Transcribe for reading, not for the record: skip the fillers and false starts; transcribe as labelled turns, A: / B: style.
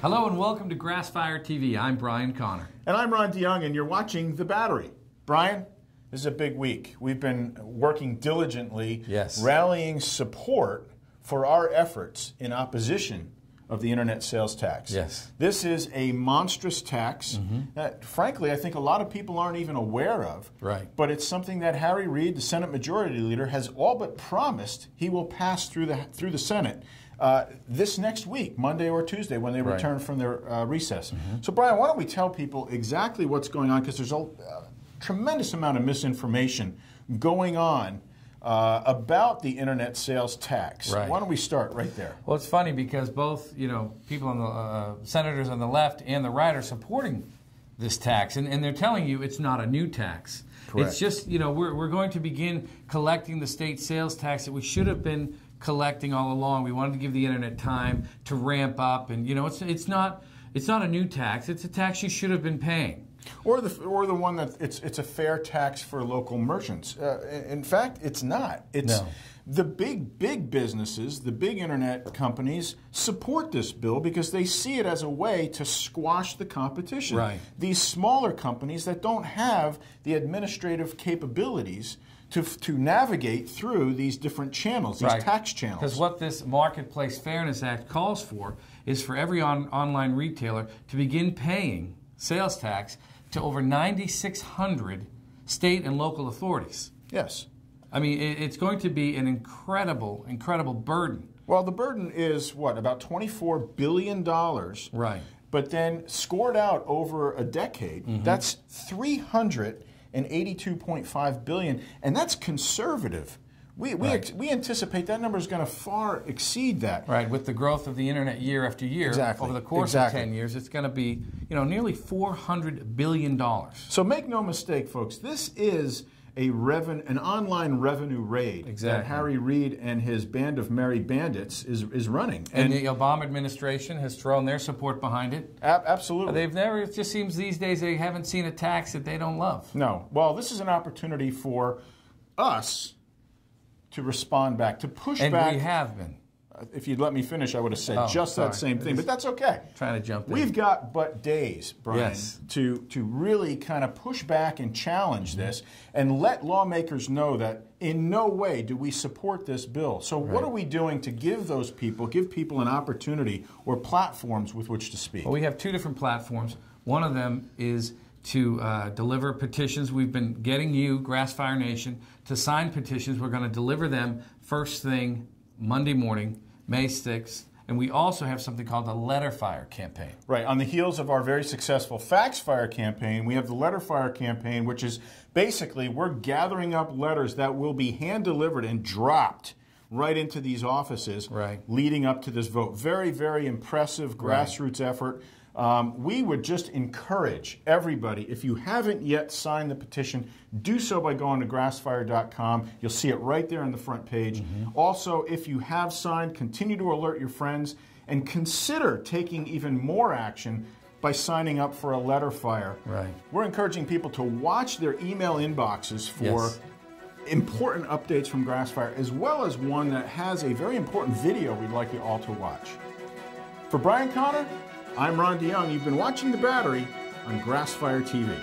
A: Hello and welcome to Grassfire TV. I'm Brian Connor.
B: And I'm Ron DeYoung, and you're watching The Battery. Brian, this is a big week. We've been working diligently, rallying support for our efforts in opposition of the internet sales tax.
A: Yes.
B: This is a monstrous tax that, frankly, I think a lot of people aren't even aware of.
A: Right.
B: But it's something that Harry Reid, the Senate Majority Leader, has all but promised he will pass through the Senate this next week, Monday or Tuesday, when they return from their recess. So, Brian, why don't we tell people exactly what's going on, because there's a tremendous amount of misinformation going on about the internet sales tax.
A: Right.
B: Why don't we start right there?
A: Well, it's funny because both, people on the senators on the left and the right are supporting this tax, and they're telling you it's not a new tax.
B: Correct.
A: It's just, we're going to begin collecting the state sales tax that we should have been collecting all along. We wanted to give the internet time to ramp up, and it's not a new tax. It's a tax you should have been paying.
B: Or the one that it's a fair tax for local merchants. In fact, it's not. It's the big businesses, the big internet companies support this bill because they see it as a way to squash the competition.
A: Right.
B: These smaller companies that don't have the administrative capabilities to navigate through these different channels, these tax channels.
A: Because what this Marketplace Fairness Act calls for is for every online retailer to begin paying sales tax to over 9,600 state and local authorities.
B: Yes.
A: I mean, it's going to be an incredible, incredible burden.
B: Well, the burden is, what, about $24 billion.
A: Right.
B: But then scored out over a decade, that's $382.5 billion, and that's conservative. We anticipate that number is going to far exceed that.
A: Right, with the growth of the internet year after year, over the course of 10 years, it's going to be, nearly $400 billion.
B: So make no mistake, folks, this is an online revenue raid that Harry Reid and his band of merry bandits is running.
A: And the Obama administration has thrown their support behind it.
B: Absolutely.
A: It just seems these days they haven't seen a tax that they don't love.
B: No. Well, this is an opportunity for us to respond back, to push back.
A: And we have been.
B: If you'd let me finish, I would have said that same thing, but that's okay.
A: Trying to jump in.
B: We've got but days, Brian, to really kind of push back and challenge this and let lawmakers know that in no way do we support this bill. So what are we doing to give people an opportunity or platforms with which to speak?
A: Well, we have two different platforms. One of them is to deliver petitions. We've been getting you, Grassfire Nation, to sign petitions. We're going to deliver them first thing Monday morning, May 6th, and we also have something called the LibertyFire campaign. Right.
B: On the heels of our very successful FaxFire campaign, we have the LibertyFire campaign, which is basically we're gathering up letters that will be hand-delivered and dropped right into these offices leading up to this vote. Very, very impressive grassroots effort. We would just encourage everybody, if you haven't yet signed the petition, do so by going to grassfire.com. You'll see it right there on the front page. Also, if you have signed, continue to alert your friends and consider taking even more action by signing up for a LibertyFire.
A: Right.
B: We're encouraging people to watch their email inboxes for important updates from Grassfire, as well as one that has a very important video we'd like you all to watch. For Brian Connor, I'm Ron DeYoung. You've been watching The Battery on Grassfire TV.